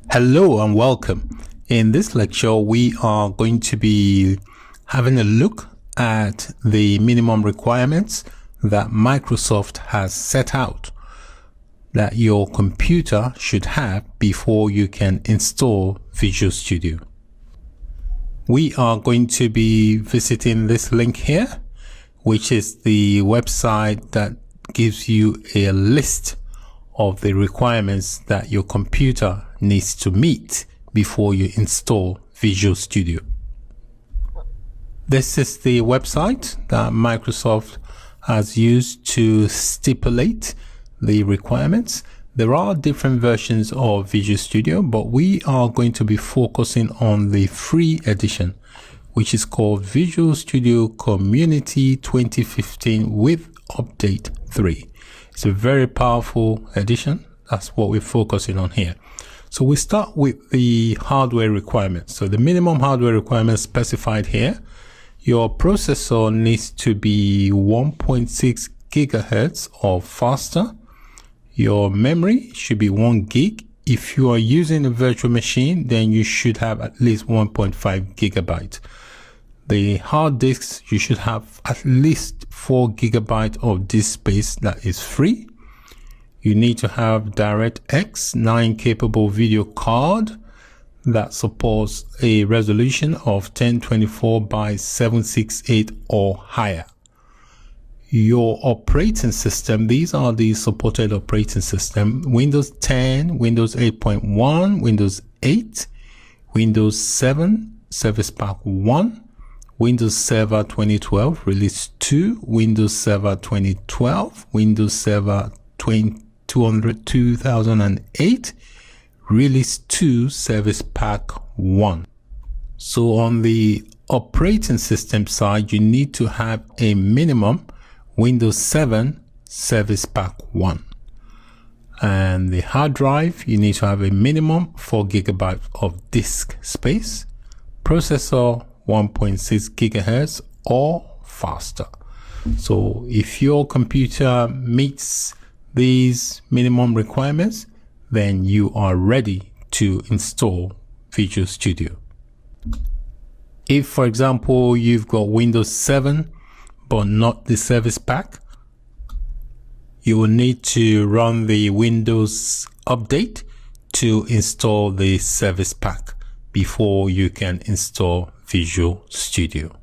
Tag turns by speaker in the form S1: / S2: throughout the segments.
S1: Hello and welcome. In this lecture, we are going to be having a look at the minimum requirements that Microsoft has set out that your computer should have before you can install Visual Studio. We are going to be visiting this link here, which is the website that gives you a list of the requirements that your computer needs to meet before you install Visual Studio. This is the website that Microsoft has used to stipulate the requirements. There are different versions of Visual Studio, but we are going to be focusing on the free edition, which is called Visual Studio Community 2015 with Update 3. It's a very powerful edition. That's what we're focusing on here. So we start with the hardware requirements. So the minimum hardware requirements specified here, your processor needs to be 1.6 gigahertz or faster. Your memory should be 1 gig. If you are using a virtual machine, then you should have at least 1.5 gigabyte. The hard disks, you should have at least 4 gigabyte of disk space that is free. You need to have DirectX 9 capable video card that supports a resolution of 1024 by 768 or higher. Your operating system, these are the supported operating system: Windows 10, Windows 8.1, Windows 8, Windows 7, Service Pack 1, Windows Server 2012 Release 2, Windows Server 2012, Windows Server 2008 Release 2 Service Pack 1. So on the operating system side, you need to have a minimum Windows 7 Service Pack 1. And the hard drive, you need to have a minimum 4 gigabyte of disk space. Processor 1.6 gigahertz or faster. So if your computer meets these minimum requirements, then you are ready to install Visual Studio. If, for example, you've got Windows 7 but not the Service Pack, you will need to run the Windows update to install the Service Pack before you can install Visual Studio.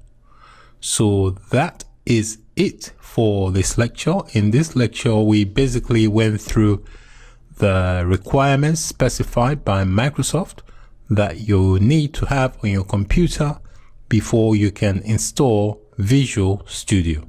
S1: So that is it for this lecture. In this lecture, we basically went through the requirements specified by Microsoft that you need to have on your computer before you can install Visual Studio.